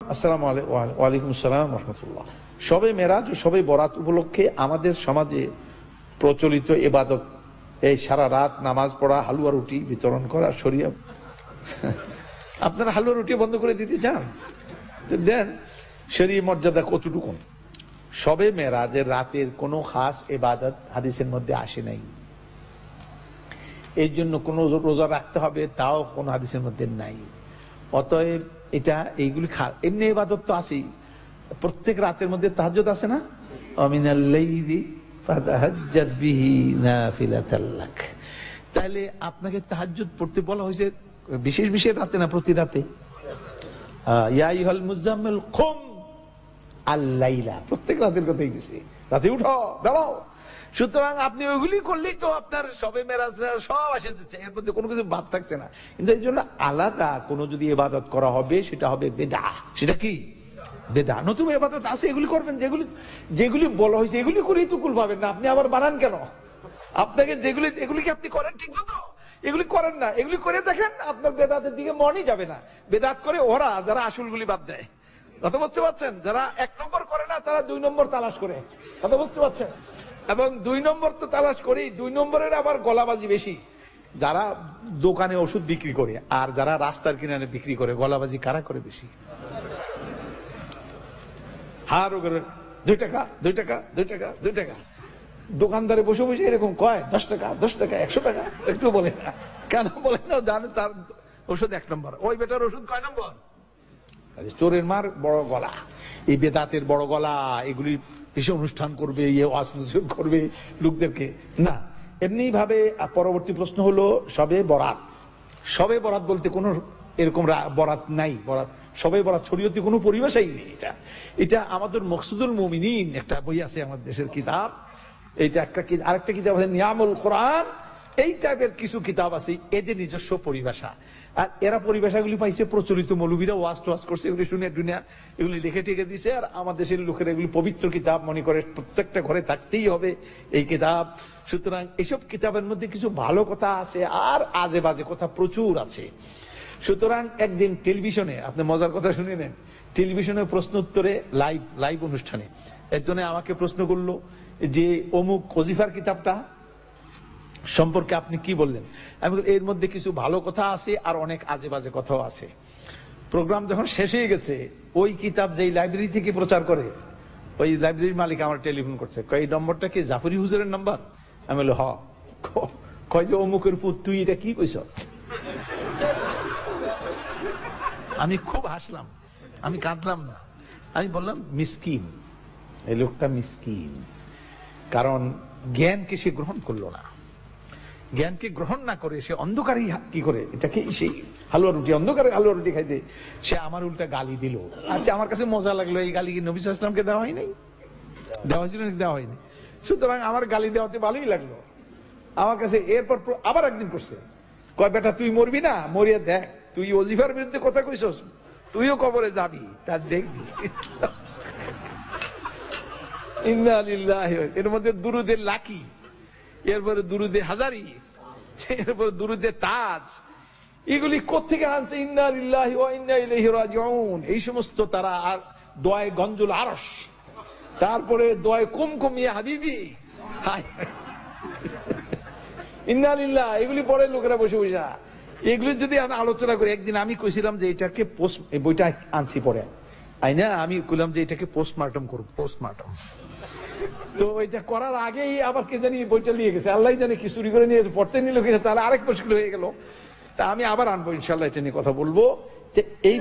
আসসালামু আলাইকুম ওয়ালাইকুম আসসালাম রহমতুল্লাহ। শবে মেরাজ ও শবে বরাত উপলক্ষে আমাদের সমাজে প্রচলিত ইবাদত এই সারা রাত নামাজ পড়া, হালুয়া রুটি বিতরণ করা শরিয়া। আপনারা হালুয়া রুটি বন্ধ করে দিতে চান? দেন, শরীয়ত মর্যাদা কতটুকু? শবে মেরাজের রাতের কোনো খাস ইবাদত হাদিসের মধ্যে আসে নাই। এর জন্য কোনো রোজা রাখতে হবে তাও কোনো হাদিসের মধ্যে নাই। অতএব এটা এইগুলি এমনি ইবাদত তো আছেই। প্রত্যেক রাতের মধ্যে তাহাজ্জুদ আছে না? আমিনাল লাইলি ফাতাহাজ্জাদ বিহি নাফিলাতাল লাক। তাহলে আপনাকে তাহাজ্জুদ পড়তে বলা হয়েছে বিশেষ বিশেষ রাতে না প্রতি রাতে? ইয়া আইয়ুহাল মুজাম্মিল কুম আল লাইলা, প্রত্যেক রাতের কথাই গেছে, রাতে উঠো দাঁড়াও। সুতরাং আপনি ওইগুলি করলেই তো আপনার সবে মেরাজ সব আসে যাচ্ছে, এর মধ্যে কোনো কিছু বাদ থাকছে না। কিন্তু এই জন্য আলাদা কোনো যদি ইবাদত করা হবে সেটা হবে বেদআহ। সেটা কি? বেদআহ। নতুন ইবাদত আছে, এগুলি করবেন। যেগুলি যেগুলি বলা হয়েছে এগুলি করেই তো কুল পাবেন না। আপনি আবার বানান কেন? আপনাকে যেগুলি এগুলি কি আপনি করেন ঠিক মতো? এগুলি করেন না, এগুলি করে দেখেন আপনার বেদাতের দিকে মনই যাবে না। বেদাত করে ওরা যারা আসলগুলি বাদ দেয়। কথা বুঝতে পারছেন? যারা 1 নম্বর করে না তারা 2 নম্বর তালাশ করে। কথা বুঝতে পারছেন? এবং 2 নম্বর তো তালাশ করেই, 2 নম্বরের আবার গলাবাজি বেশি। যারা দোকানে ওষুধ বিক্রি করে আর যারা রাস্তার কিনারে বিক্রি করে, গলাবাজি কারা করে বেশি? হারও করে 2 টাকা 2 টাকা 2 টাকা 2 টাকা। দোকানদারে বসে বসে এরকম কয় 10 টাকা 10 টাকা 100 টাকা। একটু বলে না কেন? বলে না, জানে তার ওষুধ 1 নম্বর। ওই বেটার ওষুধ কয় নম্বর? চোরের মার বড় গলা, এই বেদাতের বড় গলা, এগুলি বেশি অনুষ্ঠান করবে, করবে লোকদেরকে না। এমনি ভাবে পরবর্তী প্রশ্ন হলো শবে বরাত। শবে বরাত বলতে কোনো এরকম বরাত নাই। বরাত, শবে বরাত শরীয়তে কোনো পরিভাষাই নেই। এটা আমাদের মকসুদুল মুমিনিন একটা বই আছে, আমাদের দেশের কিতাব। এইটা একটা, আরেকটা কিতাব আছে নিয়ামুল কোরআন। এই টাইপের কিছু কিতাব আছে, এদের নিজস্ব পরিভাষা। আর এরা পরিভাষাগুলি পাইছে প্রচলিত মৌলবীরা ওয়াজ টোয়াজ করছে, এগুলি শুনে দুনিয়া এগুলি লিখে টেকে দিছে। আর আমাদের দেশের লোকেরা এগুলি পবিত্র কিতাব মনে করে, প্রত্যেকটা ঘরে থাকতেই হবে এই কিতাব। সুতরাং এইসব কিতাবের মধ্যে কিছু ভালো কথা আছে আর আজে বাজে কথা প্রচুর আছে। সুতরাং একদিন টেলিভিশনে, আপনি মজার কথা শুনে নেন, টেলিভিশনে প্রশ্ন উত্তরে লাইভ অনুষ্ঠানে একজনে আমাকে প্রশ্ন করলো যে অমুক ওজিফার কিতাবটা সম্পর্কে আপনি কি বললেন? আমি এর মধ্যে কিছু ভালো কথা আছে আর অনেক আজে বাজে কথাও আছে। প্রোগ্রাম যখন শেষ হয়ে গেছে, ওই কিতাব যেই লাইব্রেরি থেকে প্রচার করে, ওই লাইব্রেরির মালিক আমার টেলিফোন করছে, এই নম্বরটা কি জাফরি হুজুরের নাম্বার? আমি বললাম হ। কয় যে অমুকের পুত, তুই এটা কি কইছ? আমি খুব হাসলাম, আমি কাঁদলাম না। আমি বললাম মিসকিন, এই লোকটা মিসকিন, কারণ জ্ঞানকে সে গ্রহণ করলো না। জ্ঞানকে গ্রহণ না করে সে অন্ধকারে কি করে, এটাকে সেই হালুয়া রুটি, অন্ধকারে হালুয়া রুটি খাইতে সে আমার উল্টা গালি দিল। আচ্ছা, আমার কাছে মজা লাগলো, এই গালি কি নবী সাল্লাল্লাহু আলাইহি ওয়াসাল্লামকে দেওয়া হয় নাই? দেওয়া হয়েছিল নাকি? দেওয়া হয়নি। সুতরাং আমার গালি দেওয়াতে ভালোই লাগলো আমার কাছে। এরপর আবার একদিন করছে, কয় বেটা তুই মরবি না, মরিয়া দেখ, তুই ওজিফার বিরুদ্ধে কথা কইছস, তুইও কবরে যাবি, তার দেখবি। ইন্না লিল্লাহি, এর মধ্যে দুরুদে লাকি, এরপরে দুরুদে হাজারি, এরপরে দুরুদে তাজ, এগুলি কোত্থেকে আনছে? ইন্না লিল্লাহি ওয়া ইন্না ইলাইহি রাজিউন। এই সমস্ত তারা। আর দোয়ায়ে গঞ্জুল আরশ, তারপরে দোয়ায়ে কুমকুম ইয়া হাবিবি, ইন্না লিল্লাহ, এগুলি পড়ে লোকেরা বসে বসে। এগুলি যদি আমরা আলোচনা করি, একদিন আমি কইছিলাম যে এটাকে বইটা আনছি পরে আইনা, আমি কইলাম যে এটাকে পোস্টমার্টম করব, পোস্টমার্টম। তো এটা করার আগেই আবার কে জানি বইটা নিয়ে গেছে, আল্লাহ জানে কি চুরি করে নিয়ে গেছে, পড়তে নিল কিনা, তাহলে আরেক মুশকিল হয়ে গেল। তা আমি আবার আনবো ইনশাল্লাহ, এটা নিয়ে কথা বলবো। এই